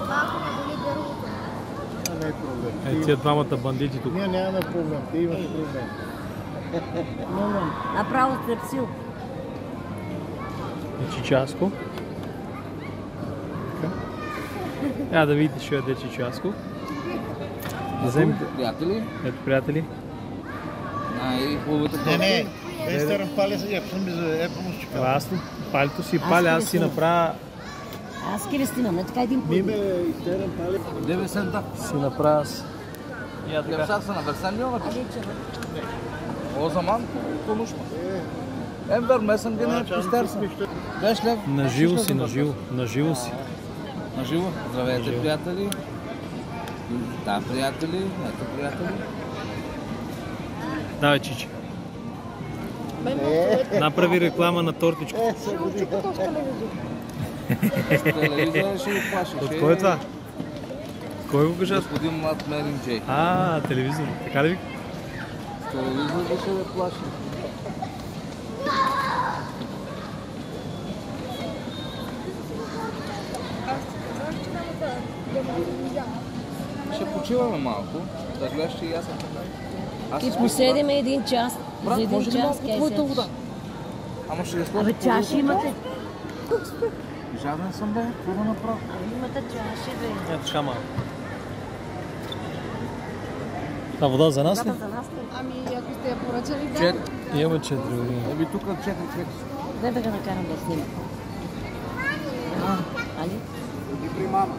Малко ме боли гърлото. Не е проблем. Е, тия двамата бандити тук. Ние нямаме проблем, ти имаш проблем. Направо стрепсил. И чичаско. Я да видите, ще яде чичаско. Да вземете. Приятели? Ето, приятели. Най-хубавата Не, Естерен пали се, епсам ми за епомощика. Ясно. Палито си паля, аз си направя... Аз Кристина, не така един път. Ниме Естерен пали. 9 цента. Си направя с... Я така. Yapsarsan versen ne olur? O zaman konuşma. Hem vermezsen gene istersin. 5 лев. Наживо си, наживо. Наживо си. Наживо. Здравейте, приятели. Да, приятели. Ето, приятели. Давай, Чичи. Направи реклама на тортичка. Телевизора ще го плаши. От кой е това? Кой го кажа? Господин Мат Мерин Джей. Телевизор. Така ли ви? Телевизора ще го плаши. Ще почиваме малко, да гледаш, че и аз съм така. И поседиме един час. Брат, За един може ли час малко твоята вода? Ама ще използвам. Абе, чаши имате. Жаден съм, бе, какво да направя? Имате чаши, бе. Ето така малко. Та вода за нас ли? За нас ли? Ами, ако сте я поръчали, да. Чет. Имаме 4 години. Еби тук 4 човека. Дай да го накарам да снима. Али? И при мама.